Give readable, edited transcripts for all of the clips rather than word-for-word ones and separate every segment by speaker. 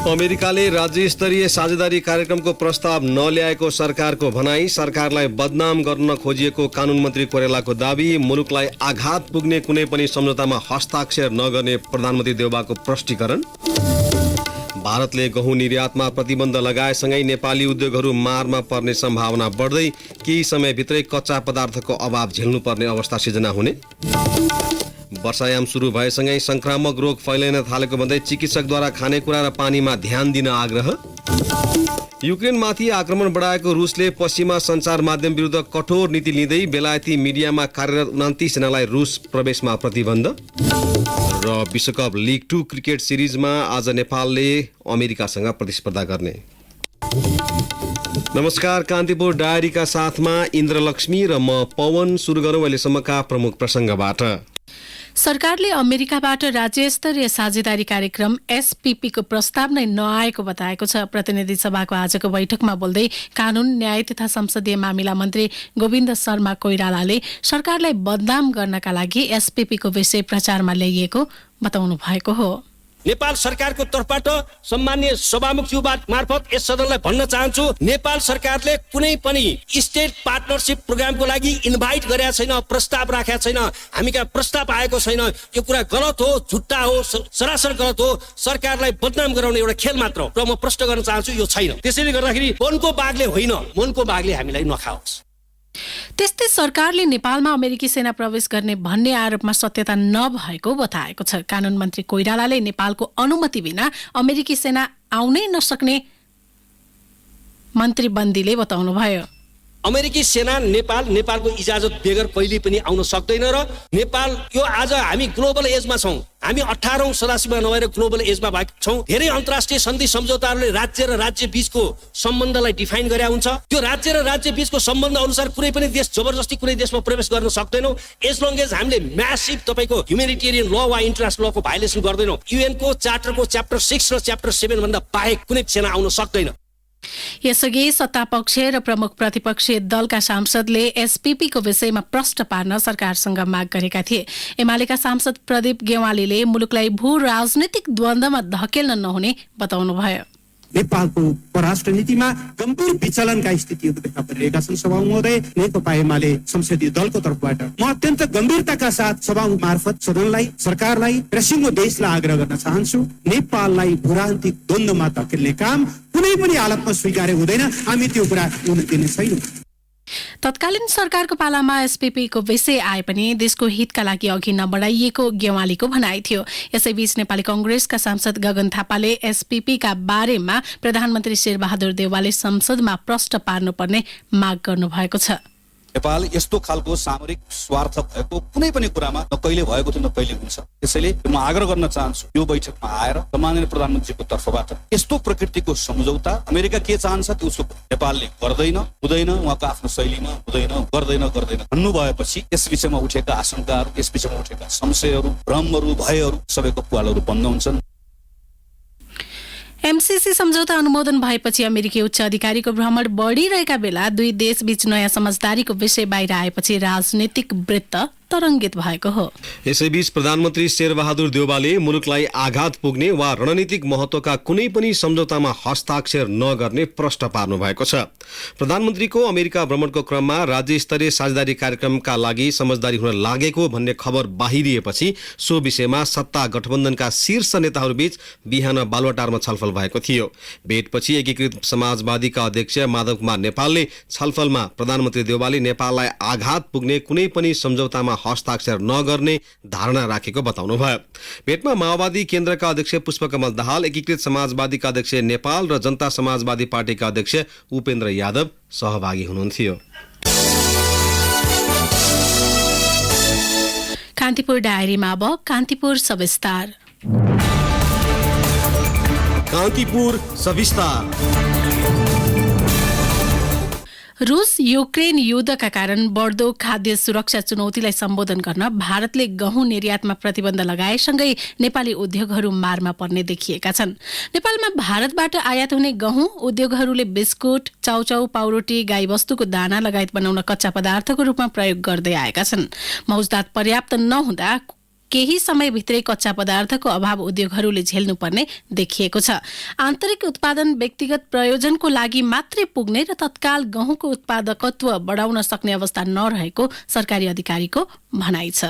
Speaker 1: अमेरिकाले राज्य स्तरीय साझेदारी कार्यक्रमको प्रस्ताव नल्याएको सरकारको भनाई। सरकारलाई बदनाम गर्न खोजिएको कानून मन्त्री कोइरालाको दाबी। मुलुकलाई आघात पुग्ने कुनै पनि सम्झौतामा हस्ताक्षर नगर्ने प्रधानमन्त्री देउबाको प्रष्टीकरण। भारतले गहुँ निर्यातमा प्रतिबन्ध लगाएसँगै नेपाली उद्योगहरू मारमा पर्ने सम्भावना बढ्दै। केही समयभित्रै कच्चा पदार्थको अभाव झेल्नुपर्ने अवस्था सिर्जना हुने। वर्षायाम सुरु भएसँगै संक्रामक रोग फैलिन थालेको भन्दै चिकित्सकद्वारा खानेकुरा र पानीमा ध्यान दिन आग्रह। युक्रेनमाथि आक्रमण बढाएको रुसले पश्चिमा सञ्चार माध्यम विरुद्ध कठोर नीति लिँदै बेलायती मिडियामा कार्यरत 29 जनालाई रुस प्रवेशमा प्रतिबन्ध। र विश्वकप लिग 2 क्रिकेट सिरिजमा आज नेपालले अमेरिकासँग प्रतिस्पर्धा गर्ने। नमस्कार, कान्तिपुर डायरीका साथमा इन्द्रलक्ष्मी र म पवन। सुरु गरौँ अहिलेसम्मका प्रमुख प्रसङ्गबाट।
Speaker 2: सरकारले अमेरिकाबाट राज्य स्तरीय साझेदारी कार्यक्रम एसपीपीको प्रस्ताव नै नआएको बताएको छ। प्रतिनिधि सभाको आजको बैठकमा बोल्दै कानून, न्याय तथा संसदीय मामिला मन्त्री गोविन्द शर्मा कोइरालाले सरकारलाई बदनाम गर्नका लागि एसपीपीको विषय प्रचारमा ल्याइएको बताउनु भएको हो।
Speaker 3: नेपाल सरकारको तर्फबाट सम्माननीय सभामुखज्यूबाट मार्फत यस सदनलाई भन्न चाहन्छु, नेपाल सरकारले कुनै पनि स्टेट पार्टनरशिप प्रोग्रामको लागि इन्भाइट गरेका छैन, प्रस्ताव राखेका छैन। हामी कहाँ प्रस्ताव आएको छैन। यो कुरा गलत हो, झुट्टा हो, सरासर गलत हो। सरकारलाई बदनाम गराउने एउटा खेल मात्र हो र म प्रश्न गर्न चाहन्छु, यो छैन। त्यसैले गर्दाखेरि मनको बागले होइन, मनको बागले हामीलाई नखाओस्।
Speaker 2: त्यस्तै सरकारले नेपालमा अमेरिकी सेना प्रवेश गर्ने भन्ने आरोपमा सत्यता नभएको बताएको छ। कानून मन्त्री कोइरालाले नेपालको अनुमति बिना अमेरिकी सेना आउनै नसक्ने मन्त्री बन्दीले बताउनुभयो।
Speaker 3: अमेरिकी सेना नेपालको इजाजत बेगर कहिले पनि आउन सक्दैन र नेपाल यो आज हामी ग्लोबल एजमा छौँ। हामी 18औं सदासीमा नभएर ग्लोबल एजमा भएको छौँ। धेरै अन्तर्राष्ट्रिय सन्धि सम्झौताहरूले राज्य र राज्य बीचको सम्बन्धलाई डिफाइन गरे हुन्छ। त्यो राज्य र राज्य बीचको सम्बन्ध अनुसार कुनै पनि देश जबरजस्ती कुनै देशमा प्रवेश गर्न सक्दैनौँ। एज लङ एज हामीले म्यासिभ तपाईको ह्युमेनिटेरियन ल वा इन्टरनेसनल लको भायोलेसन गर्दैनौँ। युएनको चार्टरको च्याप्टर 6 र च्याप्टर 7 भन्दा बाहेक कुनै सेना आउन सक्दैन।
Speaker 2: यसअघि सत्तापक्ष र प्रमुख प्रतिपक्षीय दलका सांसदले एसपीपीको विषयमा प्रश्न पार्न सरकारसँग माग गरेका थिए। एमालेका सांसद प्रदीप गेवालीले मुलुकलाई भू राजनीतिक द्वन्द्वमा धकेल्न नहुने बताउनुभयो।
Speaker 4: नेपालको परराष्ट्र नीतिमा गम्भीर विचलनका स्थितिहरू देखा परिरहेका छन्। सभामुख महोदय, नेकपा एमाले संसदीय दलको तर्फबाट म अत्यन्त गम्भीरताका साथ सभामुख मार्फत सदनलाई, सरकारलाई र सिङ्गो देशलाई आग्रह गर्न चाहन्छु, नेपाललाई भूराजनीतिक द्वन्द्वमा धकेल्ने काम कुनै पनि हालतमा स्वीकार्य हुँदैन। हामी त्यो कुरा हुन दिने छैनौँ।
Speaker 2: तत्कालीन सरकारको पालामा एसपीपीको विषय आए पनि देशको हितका लागि अघि नबढाइएको गेवालीको भनाइ थियो। यसैबीच नेपाली कांग्रेसका सांसद गगन थापाले एसपीपीका बारेमा प्रधानमन्त्री शेरबहादुर देउवाले संसदमा प्रश्न पार्नुपर्ने माग गर्नुभएको छ।
Speaker 5: नेपाल यस्तो खालको सामरिक स्वार्थ भएको कुनै पनि कुरामा न कहिले भएको थियो न कहिले हुन्छ। त्यसैले म आग्रह गर्न चाहन्छु, यो बैठकमा आएर सम्माननीय प्रधानमन्त्रीको तर्फबाट यस्तो प्रकृतिको सम्झौता अमेरिका के चाहन्छ त्यो उसको नेपालले गर्दैन, हुँदैन, उहाँको आफ्नो शैलीमा हुँदैन, गर्दैन भन्नुभएपछि यस विषयमा उठेका आशंकाहरू, यस विषयमा उठेका संशयहरू, भ्रमहरू, भयहरू सबैको पुवालहरू बन्द हुन्छन्।
Speaker 2: एमसीसी सम्झौता अनुमोदन भएपछि अमेरिकी उच्च अधिकारीको भ्रमण बढिरहेका बेला दुई देशबीच नयाँ समझदारीको विषय बाहिर आएपछि राजनीतिक वृत्त तरङ्गित भएको हो।
Speaker 1: यसैबीच प्रधानमन्त्री शेरबहादुर देउवाले मुलुकलाई आघात पुग्ने वा रणनीतिक महत्त्वका कुनै पनि सम्झौतामा हस्ताक्षर नगर्ने प्रश्न पार्नु भएको छ। प्रधानमन्त्रीको अमेरिका भ्रमणको क्रममा राज्य स्तरीय साझेदारी कार्यक्रमका लागि समझदारी हुन लागेको भन्ने खबर बाहिरिएपछि सो विषयमा सत्ता गठबन्धनका शीर्ष नेताहरूबीच बिहान बालुवाटारमा छलफल भएको थियो। भेटपछि एकीकृत समाजवादीका अध्यक्ष माधव कुमार नेपालले छलफलमा प्रधानमन्त्री देउवाले नेपाललाई आघात पुग्ने कुनै पनि सम्झौतामा हस्ताक्षर नगर्ने धारणा राखेको बताउनुभयो। भेटमा माओवादी केन्द्रका अध्यक्ष पुष्पकमल दाहाल, एकीकृत समाजवादीका अध्यक्ष नेपाल र जनता समाजवादी पार्टीका अध्यक्ष उपेन्द्र यादव सहभागी हुनुहुन्थ्यो।
Speaker 2: कान्तिपुर डायरीमा अब कान्तिपुर सविस्तार।
Speaker 1: कान्तिपुर सविस्तार।
Speaker 2: रूस युक्रेन युद्धका कारण बढ्दो खाद्य सुरक्षा चुनौतीलाई सम्बोधन गर्न भारतले गहुँ निर्यातमा प्रतिबन्ध लगाएसँगै नेपाली उद्योगहरू मारमा पर्ने देखिएका छन्। नेपालमा भारतबाट आयात हुने गहुँ उद्योगहरूले बिस्कुट, चाउचाउ, पाउरोटी, गाईबस्तुको दाना लगायत बनाउन कच्चा पदार्थको रूपमा प्रयोग गर्दै आएका छन्। मौजदात पर्याप्त नहुँदा केही समयभित्रै कच्चा पदार्थको अभाव उद्योगहरूले झेल्नुपर्ने देखिएको छ। आन्तरिक उत्पादन व्यक्तिगत प्रयोजनको लागि मात्रै पुग्ने र तत्काल गहुँको उत्पादकत्व बढाउन सक्ने अवस्था नरहेको सरकारी अधिकारीको भनाइ छ।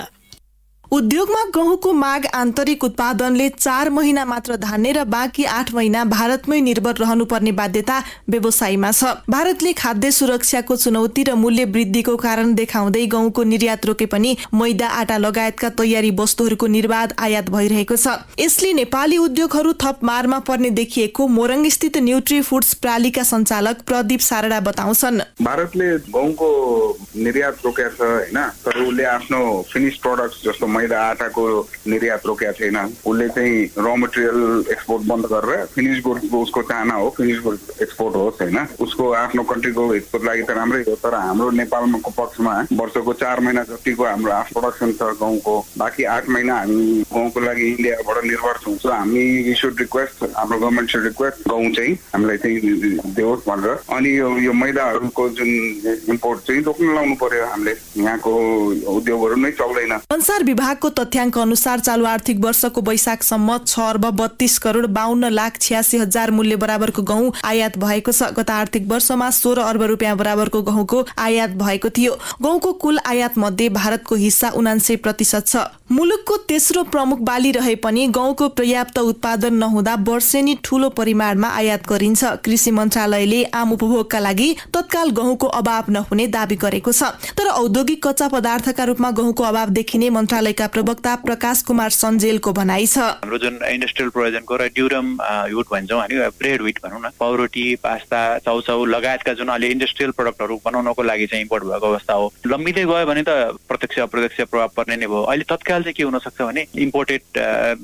Speaker 6: उद्योगमा गहुँको माग आन्तरिक उत्पादनले 4 महिना मात्र धान्ने र बाँकी 8 महिना भारतमै निर्भर रहनुपर्ने बाध्यता व्यवसायीमा छ। भारतले खाद्य सुरक्षाको चुनौती र मूल्य वृद्धिको कारण देखाउँदै गहुँको निर्यात रोके पनि मैदा, आटा लगायतका तयारी वस्तुहरूको निर्बाध आयात भइरहेको छ। यसले नेपाली उद्योगहरू थप मारमा पर्ने देखिएको मोरङ स्थित न्युट्री फुड्स प्रालीका सञ्चालक प्रदीप सारडा बताउँछन्।
Speaker 7: भारतले गहुँको निर्यात रोकेको छ हैन, तर उसले आफ्नो फिनिश प्रोडक्ट्स जस्तो मैदा, आटाको निर्यात रोकेको छैन। उसले चाहिँ र मटेरियल एक्सपोर्ट बन्द गरेर फिनिश गुड्सको उसको चाहना हो, फिनिश गुड्स एक्सपोर्ट होस् हैन। उसको आफ्नो कन्ट्रीको हितको लागि त राम्रै हो, तर हाम्रो नेपालको पक्षमा वर्षको 4 महिना जतिको हाम्रो हाफ प्रोडक्सन छ गहुँको, बाँकी 8 महिना हामी गहुँको लागि इन्डियाबाट निर्भर छौँ। सो हामी वी शुड रिक्वेस्ट, हाम्रो गभर्मेन्ट शुड रिक्वेस्ट गहुँ चाहिँ हामीलाई चाहिँ देओस् भनेर। अनि यो मैदाहरूको जुन इम्पोर्ट चाहिँ रोक्न लाउनु पर्यो हामीले, यहाँको उद्योगहरू नै चल्दैन।
Speaker 6: अनुसार विभागको तथ्याङ्क अनुसार चालु आर्थिक वर्षको वैशाखसम्म 6 अर्ब 32 करोड 52 लाख 86 हजार मूल्य बराबरको गहुँ आयात भएको छ। गत आर्थिक वर्षमा 16 अर्ब रुपियाँ बराबरको गहुँको आयात भएको थियो। गहुँको कुल आयात मध्ये भारतको हिस्सा 79% छ। मुलुकको तेस्रो प्रमुख बाली रहे पनि गहुँको पर्याप्त उत्पादन नहुँदा वर्षेनी ठूलो परिमाणमा आयात गरिन्छ। कृषि मन्त्रालयले आम उपभोगका लागि तत्काल गहुँको अभाव नहुने दावी गरेको छ, तर औद्योगिक कच्चा पदार्थका रूपमा गहुँको अभाव देखिने मन्त्रालयका प्रवक्ता प्रकाश कुमार सञ्जेलको भनाइ छ।
Speaker 8: हाम्रो जुन इन्डस्ट्रियल प्रोभिजनको र ड्युरम युट भन्छौँ हामी, ब्रेड विट भनौँ न, पाउरोटी, पास्ता, चाउचाउ लगायतका जुन अहिले इन्डस्ट्रियल प्रोडक्टहरू बनाउनको लागि चाहिँ इम्पोर्ट भएको अवस्था हो। लम्बिँदै गयो भने त प्रत्यक्ष अप्रत्यक्ष प्रभाव पर्ने नै भयो। अहिले तत्काल चाहिँ के हुन सक्छ भने इम्पोर्टेड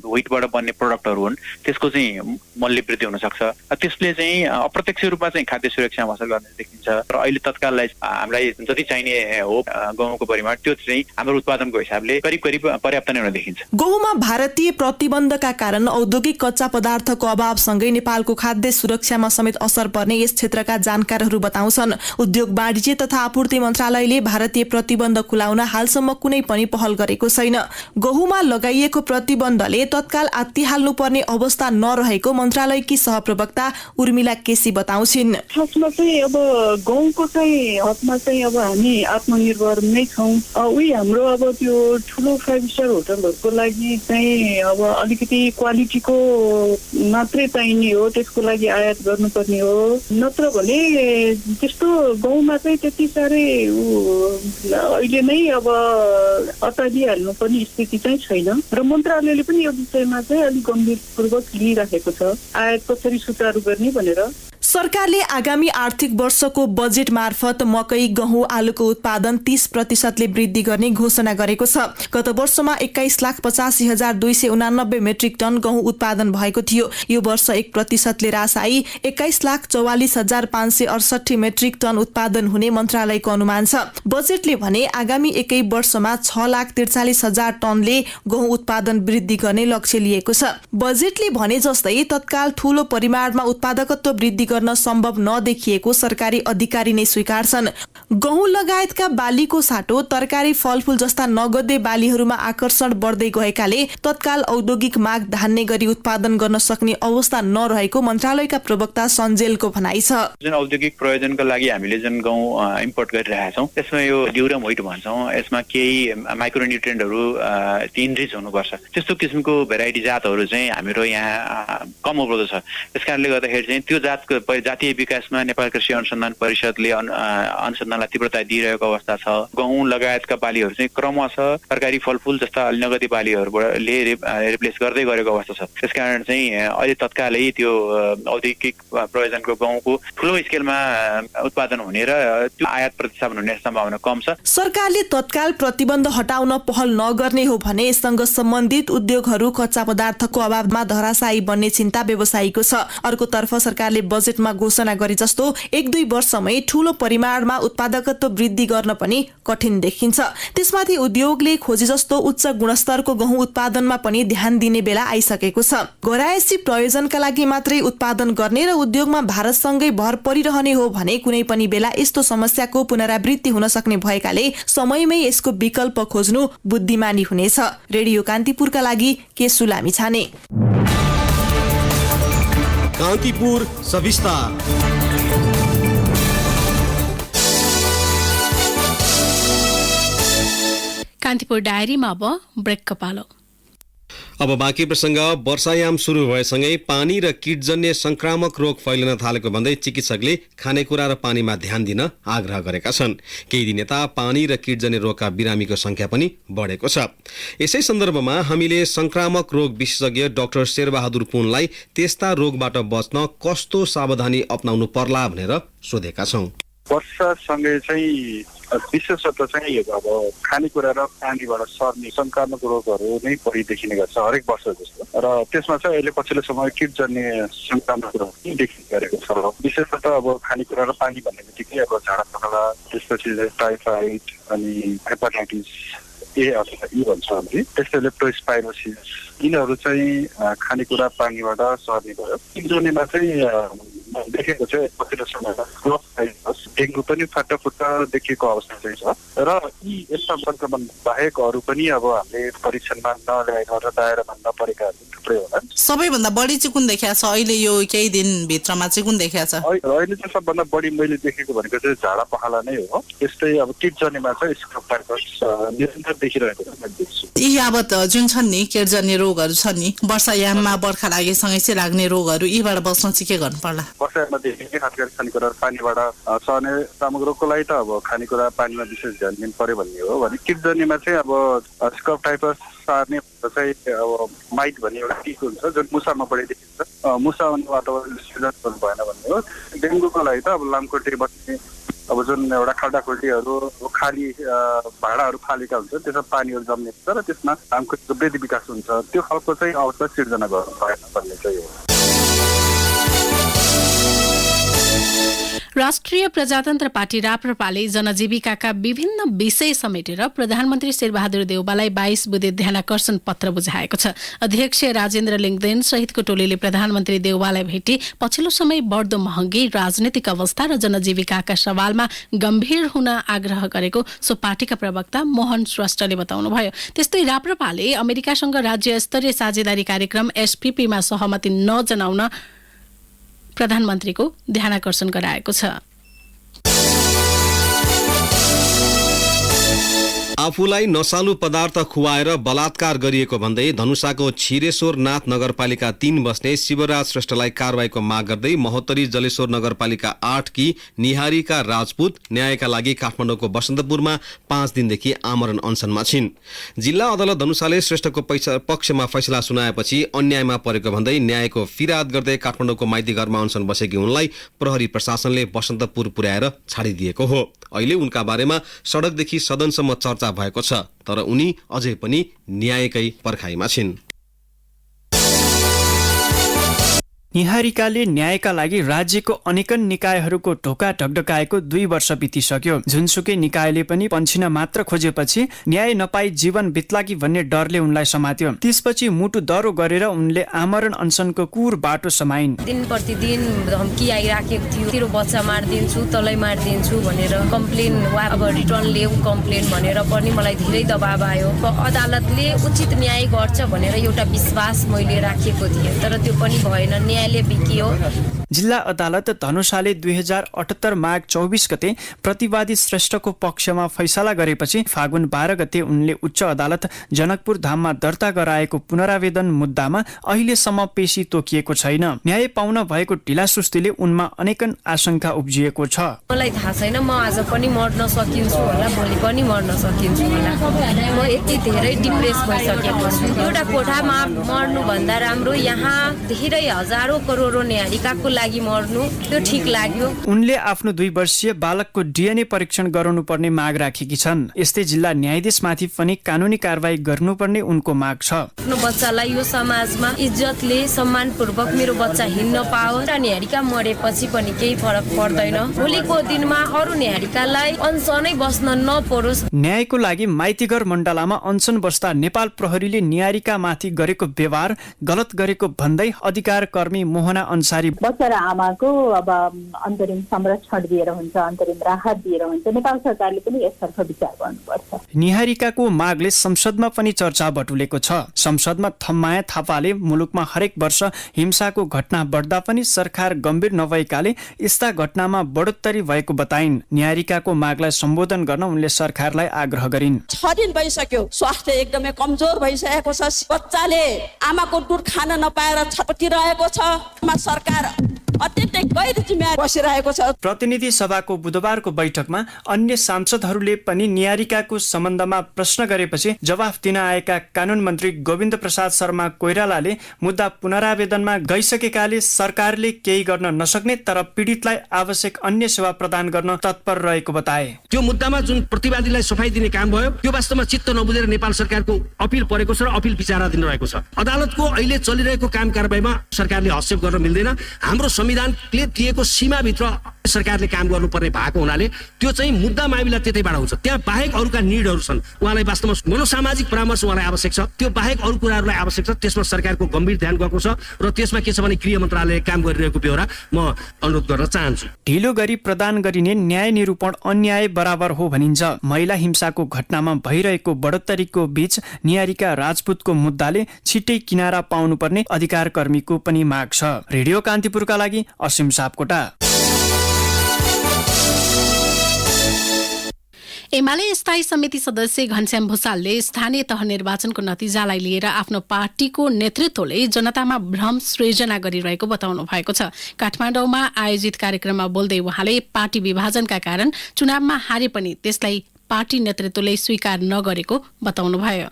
Speaker 8: व्हिटबाट बन्ने प्रोडक्टहरू हुन्, त्यसको चाहिँ मूल्य वृद्धि हुन सक्छ। त्यसले चाहिँ अप्रत्यक्ष रूपमा चाहिँ खाद्य सुरक्षामा असर गर्ने देखिन्छ। र अहिले तत्काललाई हामीलाई जति चाहिने हो गहुँको परिमाण, त्यो चाहिँ हाम्रो उत्पादनको हिसाबले करिब पर्याप्त नै हुन देखिन्छ।
Speaker 6: गहुँमा भारतीय प्रतिबन्धका कारण औद्योगिक कच्चा पदार्थको अभावसँगै नेपालको खाद्य सुरक्षामा समेत असर पर्ने यस क्षेत्रका जानकारहरू बताउँछन्। उद्योग वाणिज्य तथा आपूर्ति मन्त्रालयले भारतीय प्रतिबन्ध खुलाउन हालसम्म कुनै पनि पहल गरेको छैन। गहुँमा लगाइएको प्रतिबन्धले तत्काल आत्तिहाल्नुपर्ने अवस्था नरहेको मन्त्रालयकी सहप्रवक्ता उर्मिला केसी बताउँछिन्।
Speaker 9: खासमा चाहिँ अब गहुँको चाहिँ हकमा चाहिँ अब हामी आत्मनिर्भर नै छौँ। उही हाम्रो अब त्यो ठुलो 5 स्टार होटलहरूको लागि चाहिँ अब अलिकति क्वालिटीको मात्रै चाहिने हो, त्यसको लागि आयात गर्नुपर्ने हो। नत्र भने त्यस्तो गहुँमा चाहिँ त्यति साह्रै अहिले नै अब अटाइदिइहाल्नु पनि स्थिति चाहिँ छैन र मन्त्रालयले पनि यो विषयमा चाहिँ अलिक गम्भीरपूर्वक लिइराखेको छ, आयात कसरी सुचारू गर्ने भनेर।
Speaker 6: सरकारले आगामी आर्थिक वर्षको बजेट मार्फत मकै, गहुँ, आलुको उत्पादन 30% वृद्धि गर्ने घोषणा गरेको छ। गत वर्षमा 21,85,289 मेट्रिक टन गहुँ उत्पादन भएको थियो। यो वर्ष 1% ह्रास आई 21,44,568 मेट्रिक टन उत्पादन हुने मन्त्रालयको अनुमान छ। बजेटले भने आगामी एकै वर्षमा 6,43,000 टनले गहुँ उत्पादन वृद्धि गर्ने लक्ष्य लिएको छ। बजेटले भने जस्तै तत्काल ठूलो परिमाणमा उत्पादकत्व वृद्धि गर्न सम्भव नदेखिएको सरकारी अधिकारी नै स्वीकार्छन्। गहुँ लगायतका बालीको साटो, तरकारी, फलफूल जस्ता नगदे बालीहरूमा आकर्षण बढ्दै गएकाले तत्काल औद्योगिक माग धान्ने गरी उत्पादन गर्न सक्ने अवस्था नरहेको मन्त्रालयका प्रवक्ता सञ्जेलको भनाइ छ।
Speaker 8: जुन औद्योगिक प्रयोजनका लागि हामीले जुन गहुँ इम्पोर्ट गरिरहेका छौँ, त्यसमा यो ड्युरम व्हिट भन्छौँ, यसमा केही माइक्रोन्युट्रिएन्टहरू इनरिच हुनुपर्छ। त्यस्तो किसिमको भेराइटी जातहरू चाहिँ हाम्रो यहाँ कम उपलब्ध छ। त्यसकारणले गर्दाखेरि चाहिँ त्यो जातको जातीय विकासमा नेपाल कृषि अनुसन्धान परिषदले अनुसन्धानलाई तीव्रता दिइरहेको अवस्था छ। गहुँ लगायतका बालीहरू चाहिँ क्रमशः तरकारी, फलफूल जस्ता नगदी बालीहरूले रिप्लेस गर्दै गरेको अवस्था छ। त्यसकारण चाहिँ अहिले तत्कालै त्यो औद्योगिक प्रयोजनको गहुँको ठुलो स्केलमा उत्पादन हुने र त्यो आयात प्रतिस्थापन हुने सम्भावना कम छ।
Speaker 6: सरकारले तत्काल प्रतिबन्ध हटाउन पहल नगर्ने हो भने यससँग सम्बन्धित उद्योगहरू कच्चा पदार्थको अभावमा धराशायी बन्ने चिन्ता व्यवसायीको छ। अर्कोतर्फ सरकारले बजेट श्वेतमा घोषणा गरे जस्तो 1-2 वर्षमै ठूलो परिमाणमा उत्पादकत्व वृद्धि गर्न पनि कठिन देखिन्छ। त्यसमाथि उद्योगले खोजे जस्तो उच्च गुणस्तरको गहुँ उत्पादनमा पनि ध्यान दिने बेला आइसकेको छ। घरायसी प्रयोजनका लागि मात्रै उत्पादन गर्ने र उद्योगमा भारतसँगै भर परिरहने हो भने कुनै पनि बेला यस्तो समस्याको पुनरावृत्ति हुन सक्ने भएकाले समयमै यसको विकल्प खोज्नु बुद्धिमानी हुनेछ। रेडियो कान्तिपुरका लागि केसु लामिछाने।
Speaker 1: कान्तिपुर सविस्तार।
Speaker 2: कान्तिपुर डायरीमा अब ब्रेकको पालो।
Speaker 1: अब बाँकी प्रसंग। वर्षायाम सुरु भएसँगै पानी र कीटजन्य संक्रामक रोग फैलिन थालेको भन्दै चिकित्सकले खानेकुरा र पानीमा ध्यान दिन आग्रह गरेका छन्। केही दिन यता पानी र कीटजन्य रोगका बिरामीको संख्या पनि बढेको छ। यसै सन्दर्भमा हामीले संक्रामक रोग विशेषज्ञ डाक्टर शेरबहादुर पुनलाई त्यस्ता रोगबाट बच्न कस्तो सावधानी अपनाउनु पर्ला भनेर सोधेका छौं।
Speaker 10: वर्षासँगै चाहिँ विशेषतः चाहिँ अब खानेकुरा र पानीबाट सर्ने संक्रामक रोगहरू नै बढी देखिने गर्छ हरेक वर्ष जस्तो। र त्यसमा चाहिँ अहिले पछिल्लो समय कीटजन्य संक्रामक रोग देखिने गरेको छ। विशेषतः अब खानेकुरा र पानी भन्ने बित्तिकै अब झाडा पखाला, त्यसपछि टाइफाइड अनि हेपाटाइटिस ए अथवा ई भन्छ हामीले, त्यस्तै लेप्टोस्पाइरोसिस, यिनीहरू चाहिँ खानेकुरा पानीबाट सर्ने भयो। कीटजन्यमा चाहिँ देखेको चाहिँ पछिल्लो समयमा डेङ्गु पनि फाटाफुट्टा देखिएको अवस्था चाहिँ छ। र यी यस्ता संक्रमण बाहेक अरू पनि अब हामीले परीक्षणमा नल्याएका र दायरामा नपरेकाहरू थुप्रै होला।
Speaker 11: सबैभन्दा बढी चाहिँ कुन देखिया छ अहिले यो केही दिन भित्रमा चाहिँ कुन देखिया छ?
Speaker 10: अहिले चाहिँ सबभन्दा बढी मैले देखेको भनेको चाहिँ झाडा पखाला नै हो। त्यस्तै अब कीटजन्यमा चाहिँ स्क्रोफटाइफस निरन्तर देखिरहेको मैले देख्छु।
Speaker 11: यी यावत जुन छन् नि कीटजन्य रोगहरू छन् नि, वर्षायाममा बर्खा लागेसँगै चाहिँ लाग्ने रोगहरू, यीबाट बच्न चाहिँ के गर्नु पर्ला?
Speaker 10: वर्षायाममा देखिने खास गरी खानेकुरा पानीबाट सर्ने सामग्री रोगको लागि त अब खानेकुरा पानीमा विशेष ध्यान दिनु पर्यो भन्ने हो। भने कीटजन्यमा चाहिँ अब स्क्रोफटाइफस सार्ने चाहिँ अब माइट भन्ने एउटा टिक हुन्छ जुन मुसामा बढी देखिन्छ। मुसा भन्ने वातावरणले सृजना गर्नु भएन भन्ने हो। डेङ्गुको लागि त अब लामखुट्टे बस्ने अब जुन एउटा खड्डाखुड्डीहरू खाली भाँडाहरू फालेका हुन्छ, त्यसमा पानीहरू जम्ने हुन्छ र त्यसमा लामखुट्टेको वृद्धि विकास हुन्छ। त्यो खालको चाहिँ अवस्था सिर्जना गर्नु भएन भन्ने चाहिँ हो।
Speaker 2: राष्ट्रिय प्रजातन्त्र पार्टी राप्रपाले जनजीविकाका विभिन्न विषय समेटेर प्रधानमन्त्री शेरबहादुर देउवालाई 22 बुँदे ध्यानाकर्षण पत्र बुझाएको छ। अध्यक्ष राजेन्द्र लिङ्गदेन सहितको टोलीले प्रधानमन्त्री देउवालाई भेटी पछिल्लो समय बढ्दो महँगी, राजनीतिक अवस्था र जनजीविकाका सवालमा गम्भीर हुन आग्रह गरेको सो पार्टीका प्रवक्ता मोहन श्रेष्ठले बताउनुभयो। त्यस्तै राप्रपाले अमेरिकासँग राज्य स्तरीय साझेदारी कार्यक्रम SPPमा सहमति नजनाउन प्रधानमन्त्रीको ध्यानाकर्षण गराएको छ।
Speaker 1: आफूलाई नशालु पदार्थ खुवाएर बलात्कार गरिएको भन्दै धनुषाको छिरेश्वरनाथ नगरपालिका 3 बस्ने शिवराज श्रेष्ठलाई कारबाहीको माग गर्दै महोत्तरी जलेश्वर नगरपालिका 8 की निहारिका राजपूत न्यायका लागि काठमाडौँको बसन्तपुरमा 5 दिनदेखि आमरण अनसनमा छिन्। जिल्ला अदालत धनुषाले श्रेष्ठको पक्षमा फैसला सुनाएपछि अन्यायमा परेको भन्दै न्यायको फिराद गर्दै काठमाडौँको माइती घरमा अनसन बसेकी उनलाई प्रहरी प्रशासनले बसन्तपुर पुर्याएर छाडिदिएको हो। अहिले उनका बारेमा सडकदेखि सदनसम्म चर्चा भएको छ, तर उनी अझै पनि न्यायकै पर्खाइमा छिन्।
Speaker 12: निहारिकाले न्यायका लागि राज्यको अनेकन निकायहरूको ढोका ढकढकाएको 2 वर्ष बितिसक्यो। जुनसुकै निकायले पनि पन्छिन मात्र खोजेपछि न्याय नपाई जीवन बित्लाकी भन्ने डरले उनलाई समात्यो। त्यसपछि मुटु दरो गरेर उनले आमरण अनसनको कुर बाटो समाइन्।
Speaker 13: दिन प्रतिदिन धम्की आइराखेको थियो, तेरो बच्चा मारिदिन्छु, तँलाई मारिदिन्छु भनेर कम्प्लेन वा अब रिटर्न ल्याऊ कम्प्लेन भनेर पनि मलाई धेरै दबाब आयो। अदालतले उचित न्याय गर्छ भनेर एउटा विश्वास मैले राखेको थिएँ, तर त्यो पनि भएन, न्यायले बिकियो।
Speaker 12: जिल्ला अदालत धनुषाले 2078 माघ 24 गते प्रतिवादी श्रेष्ठको पक्षमा फैसला गरेपछि फागुन 12 गते उनले उच्च अदालत जनकपुर धाममा दर्ता गराएको पुनरावेदन मुद्दामा अहिलेसम्म पेशी तोकिएको छैन। न्याय पाउन भएको ढिलासुस्तीले उनमा अनेकन आशंका उब्जिएको छ।
Speaker 13: मलाई थाहा छैन, म आज पनि मर्न सकिन्छु होला, भोलि पनि मर्न सकिन्छु होला। म यति धेरै डिप्रेस भइसकेको छु। एउटा कोठामा मर्नु भन्दा राम्रो यहाँ धेरै हजारौं करोडौं न्यायिकाको लागि मर्नु त्यो ठिक लाग्यो।
Speaker 12: उनले आफ्नो 2 वर्षीय बालकको DNA परीक्षण गराउनुपर्ने माग राखेकी छन्। यस्तै जिल्ला न्यायाधीशमाथि पनि कानुनी कारबाही गर्नुपर्ने उनको माग छ।
Speaker 13: आफ्नो बच्चालाई यो समाजमा इज्जतले सम्मानपूर्वक मेरो बच्चा हिँड्न पाओस् र न्यायारिका मरेपछि पनि केही फरक पर्दैन। भोलिको दिनमा अरू न्यायारिकालाई अनसनै बस्न नपरोस्।
Speaker 12: न्यायको लागि माइतीघर मण्डलामा अनसन बस्दा नेपाल प्रहरीले न्यायारिकामाथि गरेको व्यवहार गलत गरेको भन्दै अधिकार कर्मी मोहना अन्सारी
Speaker 14: बच्चा र आमाको अब अन्तरिम संरक्षण दिएर हुन्छ, अन्तरिम राहत दिएर हुन्छ, नेपाल सरकारले पनि यसतर्फ विचार गर्नुपर्छ।
Speaker 12: न्यायारिकाको मागले संसदमा पनि चर्चा बटुलेको छ। संसदमा थम्माया थापाले मुलुकमा हरेक वर्ष हिंसाको घटना बढ्दा पनि सरकार गम्भीर नभएकाले यस्ता घटनामा बढोत्तरी भएको बताइन्। न्यायारिकाको मागलाई सम्बोधन गर्न उनले सरकारलाई आग्रह गरिन्।
Speaker 15: 6 दिन भइसक्यो, स्वास्थ्य एकदमै कमजोर भइसकेको छ, बच्चाले आमाको दुध खान नपाएर छटपटिरहेको छ। सरकार अत्यन्तै गैर जिम्मेवार बसिरहेको छ।
Speaker 12: प्रतिनिधि सभाको बुधबारको बैठकमा अन्य सांसदहरूले पनि न्यायारिकाको सम्बन्धमा प्रश्न गरेपछि जवाफ दिन आएका कानून मन्त्री गोविन्द प्रसाद शर्मा कोइरालाले मुद्दा पुनरावेदनमा गइसकेकाले सरकारले केही गर्न नसक्ने तर पीडितलाई आवश्यक अन्य सेवा प्रदान गर्न तत्पर रहेको बताए।
Speaker 3: त्यो मुद्दामा जुन प्रतिवादीलाई सफाई दिने काम भयो त्यो वास्तवमा चित्त नबुझेर नेपाल सरकारको अपिल परेको छ र अपिल विचाराधीन रहेको छ। अदालतको अहिले चलिरहेको काम कारबाहीमा सरकारले हस्तक्षेप गर्न मिल्दैन। हाम्रो संविधानले दिएको सीमाभित्र सरकारले काम गर्नुपर्ने भएको हुनाले त्यो चाहिँ मुद्दा मामिला त्यतैबाट हुन्छ। त्यहाँ बाहेक अरूका निडहरू छन्, उहाँलाई वास्तवमा मनोसामाजिक परामर्श उहाँलाई आवश्यक छ। त्यो बाहेक अरू कुराहरूलाई आवश्यक छ। त्यसमा सरकारको गम्भीर ध्यान गएको छ र त्यसमा के छ भने गृह मन्त्रालयले काम गरिरहेको बेहोरा म अनुरोध गर्न चाहन्छु।
Speaker 12: ढिलो गरी प्रदान गरिने न्याय निरूपण अन्याय बराबर हो भनिन्छ। महिला हिंसाको घटनामा भइरहेको बढोत्तरीको बीच न्यायारिका राजपूतको मुद्दाले छिट्टै किनारा पाउनुपर्ने अधिकार कर्मीको पनि माग छ। रेडियो कान्तिपुरका लागि असीम सापकोटा।
Speaker 2: एमाले स्थायी समिति सदस्य घनश्याम भूषालले स्थानीय तह निर्वाचनको नतिजालाई लिएर आफ्नो पार्टीको नेतृत्वले जनतामा भ्रम सृजना गरिरहेको बताउनु भएको छ। काठमाडौँमा आयोजित कार्यक्रममा बोल्दै उहाँले पार्टी विभाजनका कारण चुनावमा हारे पनि त्यसलाई पार्टी नेतृत्वले स्वीकार नगरेको बताउनुभयो।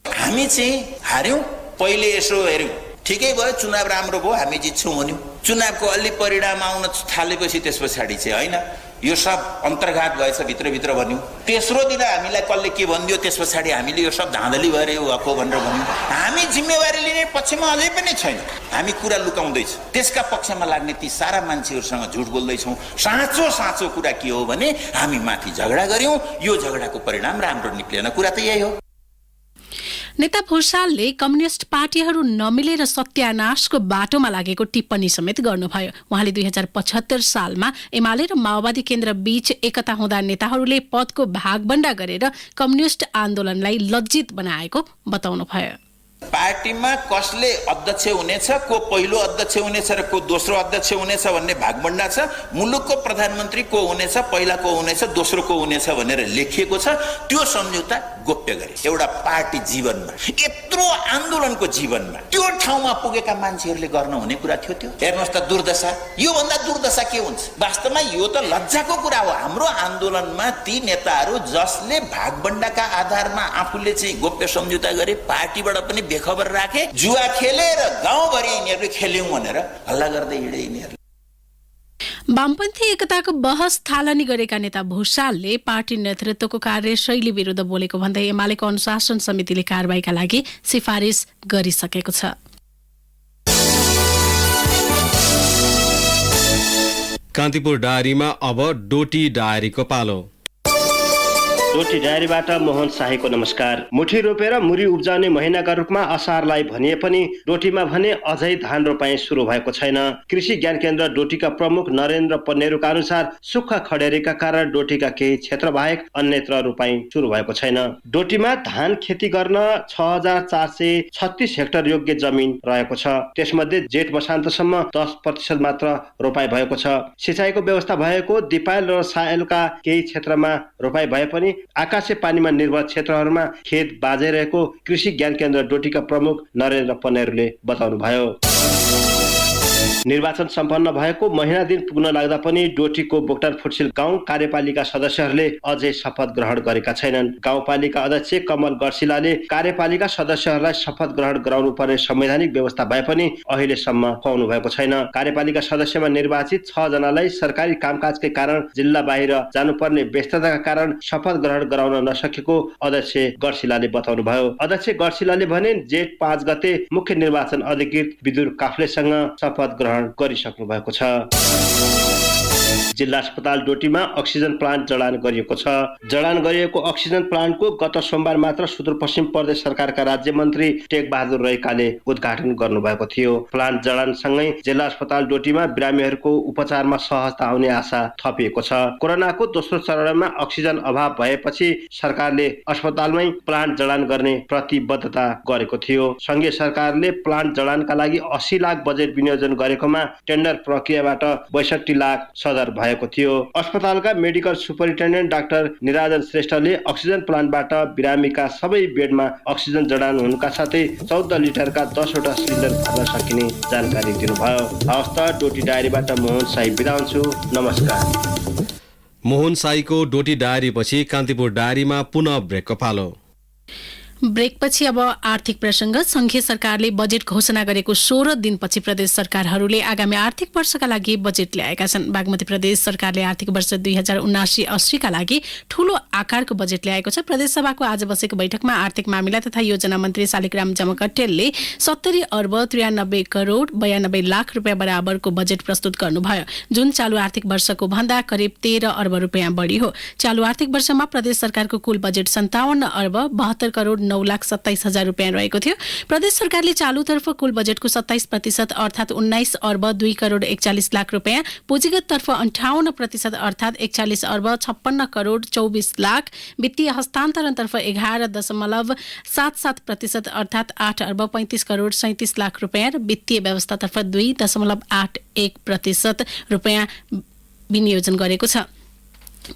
Speaker 16: हामी चाहिँ हार्यौं, पहिले यसो हेर्यौं, ठिकै भयो, चुनाव राम्रो भयो, हामी जित्छौँ भन्यौं। चुनावको अलि परिणाम आउन थालेपछि त्यस पछाडि चाहिँ होइन यो सब अन्तर्घात भएछ भित्रभित्र भन्यौं। तेस्रो दिन हामीलाई कसले के भनिदियो, त्यस पछाडि हामीले यो सब धाँधली भएर यो भएको भनेर भन्यौं। हामी जिम्मेवारी लिने पक्षमा अझै पनि छैन, हामी कुरा लुकाउँदैछौँ। त्यसका पक्षमा लाग्ने ती सारा मान्छेहरूसँग झुट बोल्दैछौँ। साँचो कुरा के हो भने हामी माथि झगडा गर्यौं, यो झगडाको परिणाम राम्रो निक्लेन, कुरा त यही हो।
Speaker 2: नेता भूषालले कम्युनिस्ट पार्टीहरू नमिलेर सत्यानाशको बाटोमा लागेको टिप्पणी समेत गर्नुभयो। उहाँले 2075 सालमा एमाले र माओवादी केन्द्र बीच एकता हुँदा नेताहरूले पदको भागबण्डा गरेर कम्युनिस्ट आन्दोलनलाई लज्जित बनाएको बताउनुभयो।
Speaker 16: पार्टीमा कसले अध्यक्ष हुनेछ, को पहिलो अध्यक्ष हुनेछ र को दोस्रो अध्यक्ष हुनेछ भन्ने भागबण्डा छ। मुलुकको प्रधानमन्त्री को हुनेछ, पहिला को हुनेछ, दोस्रो को हुनेछ भनेर लेखिएको छ। त्यो सम्झौता गोप्य गरे। एउटा पार्टी जीवनमा, यत्रो आन्दोलनको जीवनमा त्यो ठाउँमा पुगेका मान्छेहरूले गर्न हुने कुरा थियो त्यो? हेर्नुहोस् त दुर्दशा, यो भन्दा दुर्दशा के हुन्छ? वास्तवमा यो त लज्जाको कुरा हो। हाम्रो आन्दोलनमा ती नेताहरू जसले भागबण्डाका आधारमा आफूले चाहिँ गोप्य सम्झौता गरे, पार्टीबाट पनि बेखबर राखे, जुवा खेले र गाउँभरि यिनीहरूले खेल्यौं भनेर हल्ला गर्दै हिँडे यिनीहरू।
Speaker 2: वामपन्थी एकताको बहस थालनी गरेका नेता भूषालले पार्टी नेतृत्वको कार्यशैली विरुद्ध बोलेको भन्दै एमालेको अनुशासन समितिले कारबाहीका लागि सिफारिस गरिसकेको छ।
Speaker 1: कान्तिपुर डायरीमा अब डोटी डायरीको पालो।
Speaker 17: डोटी डायरीबाट मोहन शाहीको नमस्कार। मुठी रोपेर मुरी उब्जाउने महिनाका रूपमा असारलाई भनिए पनि डोटीमा भने अझै धान रोपाई सुरु भएको छैन। कृषि ज्ञान केन्द्र डोटीका प्रमुख नरेन्द्र पन्नेरुका अनुसार सुक्खा खडेरीका कारण डोटीका केही क्षेत्र बाहेक अन्यत्र रोपाई सुरु भएको छैन। डोटीमा धान खेती गर्न 6436 हेक्टर योग्य जमिन रहेको छ। त्यसमध्ये जेठ वसान्तसम्म 10% मात्र रोपाई भएको छ। सिँचाइको व्यवस्था भएको दिपायल र सायलका केही क्षेत्रमा रोपाई भए पनि आकाशे पानीमा निर्भर क्षेत्रहरूमा खेत बाँझै रहेको कृषि ज्ञान केन्द्र डोटीका प्रमुख नरेन्द्र पन्नेरुले बताउनुभयो। निर्वाचन सम्पन्न भएको महिना दिन पुग्न लाग्दा पनि डोटीको बोक्टर फुटसिल गाउँ कार्यपालिका सदस्यहरूले अझै शपथ ग्रहण गरेका छैनन्। गाउँपालिका अध्यक्ष कमल गर्सिलाले कार्यपालिका सदस्यहरूलाई शपथ ग्रहण गराउनु पर्ने संवैधानिक व्यवस्था भए पनि अहिलेसम्म पाउनु भएको छैन। कार्यपालिका सदस्यमा निर्वाचित 6 जनालाई सरकारी कामकाजकै कारण जिल्ला बाहिर जानुपर्ने व्यस्तताका कारण शपथ ग्रहण गराउन नसकेको अध्यक्ष गर्सिलाले बताउनुभयो। अध्यक्ष गर्सिलाले भने जेठ 5 गते मुख्य निर्वाचन अधिकृत विदुर काफ्लेसँग शपथ ग्रहण गरिसक्नु भएको छ। जिल्ला अस्पताल डोटीमा अक्सिजन प्लान्ट जडान गरिएको छ। जडान गरिएको अक्सिजन प्लान्टको गत सोमबार मात्र सुदूरपश्चिम प्रदेश सरकारका राज्य मन्त्री टेक बहादुर रैकाले उद्घाटन गर्नुभएको थियो। प्लान्ट जडानसँगै जिल्ला अस्पताल डोटीमा बिरामीहरूको उपचारमा सहजता आउने आशा थपिएको छ। कोरोनाको दोस्रो चरणमा अक्सिजन अभाव भएपछि सरकारले अस्पतालमै प्लान्ट जडान गर्ने प्रतिबद्धता गरेको थियो। संघीय सरकारले प्लान्ट जडानका लागि 80 लाख बजेट विनियोजन गरेकोमा टेन्डर प्रक्रियाबाट 62 लाख सदर भएको थियो। अस्पतालका मेडिकल सुपरिन्टेन्डेन्ट डाक्टर निराजन श्रेष्ठले अक्सिजन प्लान्टबाट बिरामीका सबै बेडमा अक्सिजन जडान हुनुका साथै 14 लिटरका 10 वटा सिलिन्डर भर्न सकिने जानकारी दिनुभयो। हवस् त डोटी डायरीबाट मोहन साई बिदा हुन्छु। नमस्कार।
Speaker 1: मोहन साईको डोटी डायरीपछि कान्तिपुर डायरीमा पुनः ब्रेकको पालो।
Speaker 2: ब्रेकपछि अब आर्थिक प्रसंग। संघीय सरकारले बजेट घोषणा गरेको 16 दिनपछि प्रदेश सरकारहरूले आगामी आर्थिक वर्षका लागि बजेट ल्याएका छन्। बागमती प्रदेश सरकारले आर्थिक वर्ष 2079-80 का लागि ठूलो आकारको बजेट ल्याएको छ। प्रदेश सभाको आज बसेको बैठकमा आर्थिक मामिला तथा योजना मन्त्री शालिग्राम जमकट्टेलले 70 अर्ब 93 करोड 92 लाख रुपियाँ बराबरको बजेट प्रस्तुत गर्नुभयो, जुन चालू आर्थिक वर्षको भन्दा करिब 13 अर्ब रुपियाँ बढी हो। चालू आर्थिक वर्षमा प्रदेश सरकारको कुल बजेट 57 अर्ब 72 करोड 9,27,000 रुपियाँ रहेको थियो। प्रदेश सरकारले चालूतर्फ कुल बजेटको 27% अर्थात् 19 अर्ब 2 करोड 41 लाख रुपियाँ, पुँजीगततर्फ 58% अर्थात् 41 अर्ब 56 करोड 24 लाख, वित्तीय हस्तान्तरणतर्फ 11.77% अर्थात् 8 अर्ब 35 करोड 37 लाख रुपियाँ र वित्तीय व्यवस्थातर्फ 2.81% रुपियाँ विनियोजन गरेको छ।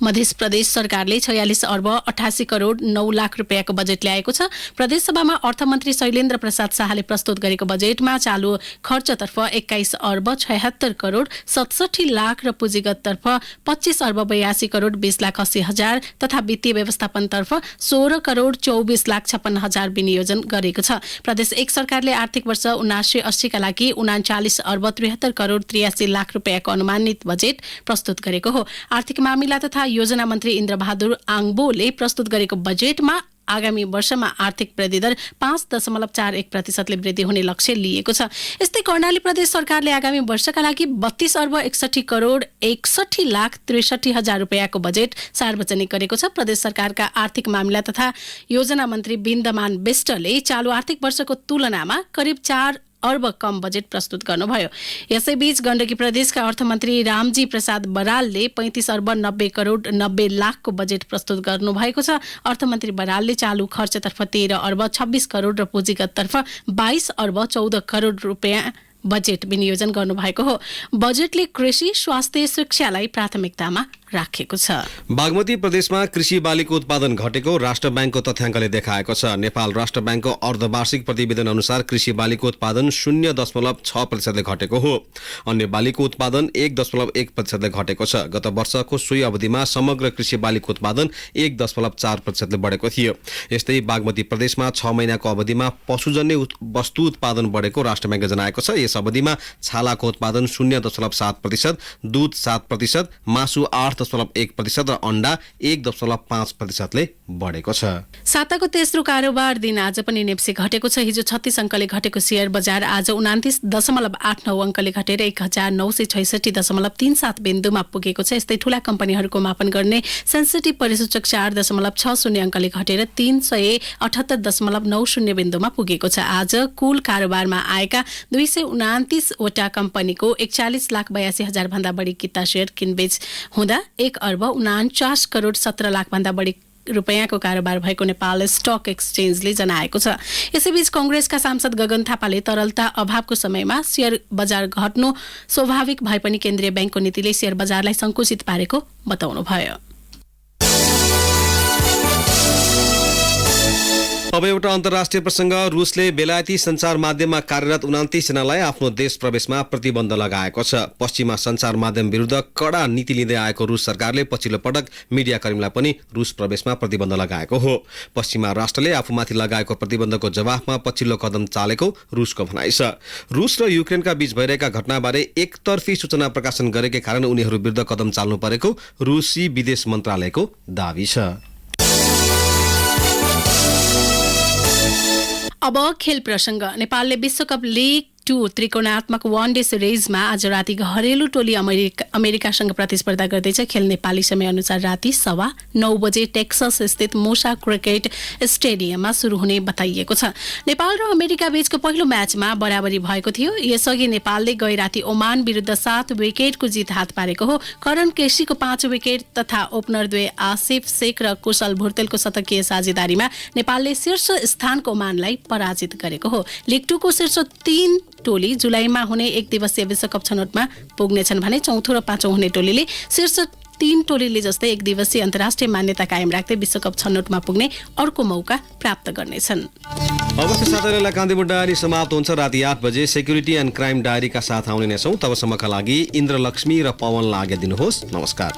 Speaker 2: मध्य प्रदेश सरकारले 46 अर्ब 88 करोड 9 लाख रुपियाँको बजेट ल्याएको छ। प्रदेशसभामा अर्थमन्त्री शैलेन्द्र प्रसाद शाहले प्रस्तुत गरेको बजेटमा चालू खर्चतर्फ 21 अर्ब 76 करोड 67 लाख र पुँजीगततर्फ 25 अर्ब 82 करोड 20 लाख 80 हजार तथा वित्तीय व्यवस्थापनतर्फ 16 करोड 24 लाख 56 हजार विनियोजन गरेको छ। प्रदेश एक सरकारले आर्थिक वर्ष 79-80 का लागि 39 अर्ब 73 करोड 83 लाख रुपियाँको अनुमानित बजेट प्रस्तुत गरेको हो। आर्थिक मामिला तथा योजना मन्त्री इन्द्र बहादुर आङबोले प्रस्तुत गरेको बजेटमा आगामी वर्षमा आर्थिक वृद्धि दर 5.41% वृद्धि हुने लक्ष्य लिएको छ। यस्तै कर्णाली प्रदेश सरकारले आगामी वर्षका लागि 32 अर्ब 61 करोड 61 लाख 63 हजार रुपियाँको बजेट सार्वजनिक गरेको छ। प्रदेश सरकारका आर्थिक मामिला तथा योजना मन्त्री बिन्दमान बिष्टले चालू आर्थिक वर्षको तुलनामा करिब 4 अर्ब कम बजेट प्रस्तुत गर्नुभयो। यसैबीच गण्डकी प्रदेशका अर्थमन्त्री रामजी प्रसाद बरालले 35 अर्ब 90 करोड 90 लाखको बजेट प्रस्तुत गर्नुभएको छ। अर्थमन्त्री बरालले चालू खर्चतर्फ 13 अर्ब 26 करोड र पुँजीगततर्फ 22 अर्ब 14 करोड रुपियाँ बजेट विनियोजन गर्नुभएको हो। बजेटले कृषि, स्वास्थ्य, शिक्षालाई प्राथमिकतामा राखेको छ।
Speaker 1: बागमती प्रदेशमा कृषि बालीको उत्पादन घटेको राष्ट्र बैंकको तथ्याङ्कले देखाएको छ। नेपाल राष्ट्र बैंकको अर्धवार्षिक प्रतिवेदन अनुसार कृषि बालीको उत्पादन 0.6%ले घटेको हो। अन्य बालीको उत्पादन 1.1%ले घटेको छ। गत वर्षको सोही अवधिमा समग्र कृषि बालीको उत्पादन 1.4%ले बढेको थियो। यस्तै बागमती प्रदेशमा 6 महिनाको अवधिमा पशुजन्य वस्तु उत्पादन बढेको राष्ट्र बैंकले जनाएको छ। यस अवधिमा छालाको उत्पादन 0.7%, दूध 7%, मासु 8.1% र अन्डा 1.5%ले बढेको छ।
Speaker 2: साताको तेस्रो कारोबार दिन आज पनि नेप्से घटेको छ। हिजो 36 अङ्कले घटेको शेयर बजार आज 29.89 अङ्कले घटेर 1966.37 बिन्दुमा पुगेको छ। यस्तै ठूला कम्पनीहरूको मापन गर्ने सेन्सिटिभ परिसूचक 4.60 अङ्कले घटेर 378.90 बिन्दुमा पुगेको छ। आज कुल कारोबारमा आएका 229 वटा कम्पनीको 41,82,000 भन्दा बढी किता शेयर किनबेच हुँदा 1 अर्ब 49 करोड 17 लाख भन्दा बढी रुपियाँको कारोबार भएको नेपाल स्टक एक्सचेन्जले जनाएको छ। यसैबीच कंग्रेसका सांसद गगन थापाले तरलता अभावको समयमा शेयर बजार घट्नु स्वाभाविक भए पनि केन्द्रीय बैंकको नीतिले शेयर बजारलाई संकुचित पारेको बताउनुभयो।
Speaker 1: अब एउटा अन्तर्राष्ट्रिय प्रसङ्ग। रुसले बेलायती सञ्चार माध्यममा कार्यरत 29 जनालाई आफ्नो देश प्रवेशमा प्रतिबन्ध लगाएको छ। पश्चिमा सञ्चार माध्यम विरुद्ध कडा नीति लिँदै आएको रुस सरकारले पछिल्लो पटक मिडियाकर्मीलाई पनि रुस प्रवेशमा प्रतिबन्ध लगाएको हो। पश्चिमा राष्ट्रले आफूमाथि लगाएको प्रतिबन्धको जवाफमा पछिल्लो कदम चालेको रुसको भनाइ छ। रुस र युक्रेनका बीच भइरहेका घटनाबारे एकतर्फी सूचना प्रकाशन गरेकै कारण उनीहरू विरुद्ध कदम चाल्नु परेको रुसी विदेश मन्त्रालयको दावी छ।
Speaker 2: अब खेल प्रसङ्ग। नेपालले विश्वकप लिग 2 त्रिकोणात्मक वन डे सिरिजमा आज राति घरेलु टोली अमेरिकासँग प्रतिस्पर्धा गर्दैछ। खेल नेपाली समय अनुसार राति 9:15 बजे टेक्सस स्थित मोसा क्रिकेट स्टेडियममा सुरु हुने बताइएको छ। नेपाल र अमेरिका बीचको पहिलो म्याचमा बराबरी भएको थियो। यसअघि नेपालले गए राति ओमान विरुद्ध 7 विकेटको जित हात पारेको हो। करण केसीको 5 विकेट तथा ओपनर द्वय आसिफ शेख र कुशल भुर्तेलको शतकीय साझेदारीमा नेपालले शीर्ष स्थानको ओमानलाई पराजित गरेको हो। लिग 2 को शीर्ष 3 टोली जुलाईमा हुने एक दिवसीय विश्वकप छनौटमा पुग्नेछन् भने चौथो र पाँचौं हुने टोलीले शीर्ष 3 टोलीले जस्तै एक दिवसीय अन्तर्राष्ट्रिय मान्यता कायम राख्दै विश्वकप छनौटमा पुग्ने अर्को मौका प्राप्त गर्नेछन्।
Speaker 1: अवश्य साथीहरूलाई कान्तिपुर डायरी समाप्त हुन्छ। राति 8 बजे सेक्युरिटी एन्ड क्राइम डायरीका साथ आउने नै छौँ। तबसम्मका लागि इन्द्रलक्ष्मी र पवनलाई आज्ञा दिनुहोस्। नमस्कार।